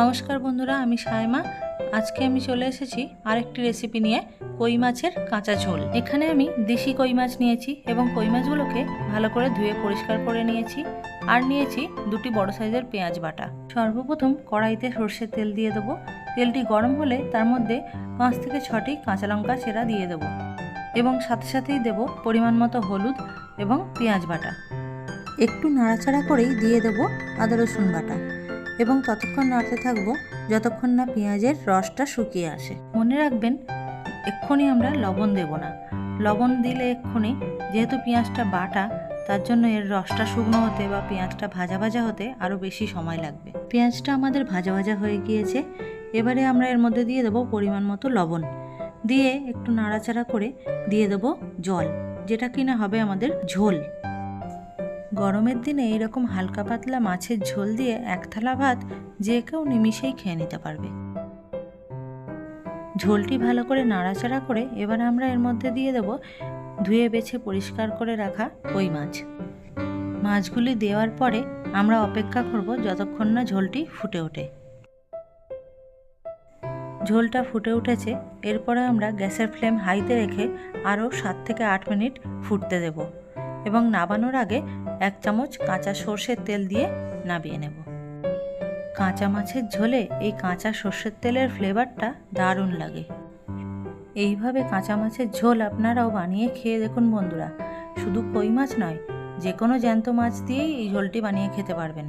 নমস্কার বন্ধুরা, আমি সায়মা। আজকে আমি চলে এসেছি আরেকটি রেসিপি নিয়ে, কই মাছের কাঁচা ঝোল। এখানে আমি দেশি কই মাছ নিয়েছি এবং কই মাছগুলোকে ভালো করে ধুয়ে পরিষ্কার করে নিয়েছি। আর নিয়েছি দুটি বড় সাইজের পেঁয়াজ বাটা। সর্বপ্রথম কড়াইতে সর্ষের তেল দিয়ে দেবো। তেলটি গরম হলে তার মধ্যে 5 থেকে 6টি কাঁচা লঙ্কা চেরা দিয়ে দেবো এবং সাথে সাথেই দেবো পরিমাণ মতো হলুদ এবং পেঁয়াজ বাটা। একটু নাড়াচাড়া করেই দিয়ে দেবো আদা রসুন বাটা এবং ততক্ষণ নাড়তে থাকবো যতক্ষণ না পেঁয়াজের রসটা শুকিয়ে আসে। মনে রাখবেন, এক্ষুনি আমরা লবণ দেব না। লবণ দিলে এক্ষুনি, যেহেতু পেঁয়াজটা বাটা, তার জন্য এর রসটা শুকনো হতে বা পেঁয়াজটা ভাজা ভাজা হতে আরও বেশি সময় লাগবে। পেঁয়াজটা আমাদের ভাজা ভাজা হয়ে গিয়েছে। এবারে আমরা এর মধ্যে দিয়ে দেবো পরিমাণ মতো লবণ, দিয়ে একটু নাড়াচাড়া করে দিয়ে দেবো জল, যেটা কিনা হবে আমাদের ঝোল। গরমের দিনে এইরকম হালকা পাতলা মাছের ঝোল দিয়ে এক থালা ভাত যে কেউ নিমিষেই খেয়ে নিতে পারবে। ঝোলটি ভালো করে নাড়াচাড়া করে এবার আমরা এর মধ্যে দিয়ে দেব ধুয়ে বেছে পরিষ্কার করে রাখা কই মাছ। মাছগুলি দেওয়ার পরে আমরা অপেক্ষা করব যতক্ষণ না ঝোলটি ফুটে ওঠে। ঝোলটা ফুটে উঠেছে। এরপরে আমরা গ্যাসের ফ্লেম হাইতে রেখে আরও 7 থেকে 8 মিনিট ফুটতে দেব এবং নামানোর আগে 1 চামচ কাঁচা সর্ষের তেল দিয়ে নামিয়ে নেব। কাঁচা মাছের ঝোলে এই কাঁচা সর্ষের তেলের ফ্লেভারটা দারুণ লাগে। এইভাবে কাঁচা মাছের ঝোল আপনারাও বানিয়ে খেয়ে দেখুন বন্ধুরা। শুধু কই মাছ নয়, যে কোনো জ্যান্ত মাছ দিয়েই এই ঝোলটি বানিয়ে খেতে পারবেন।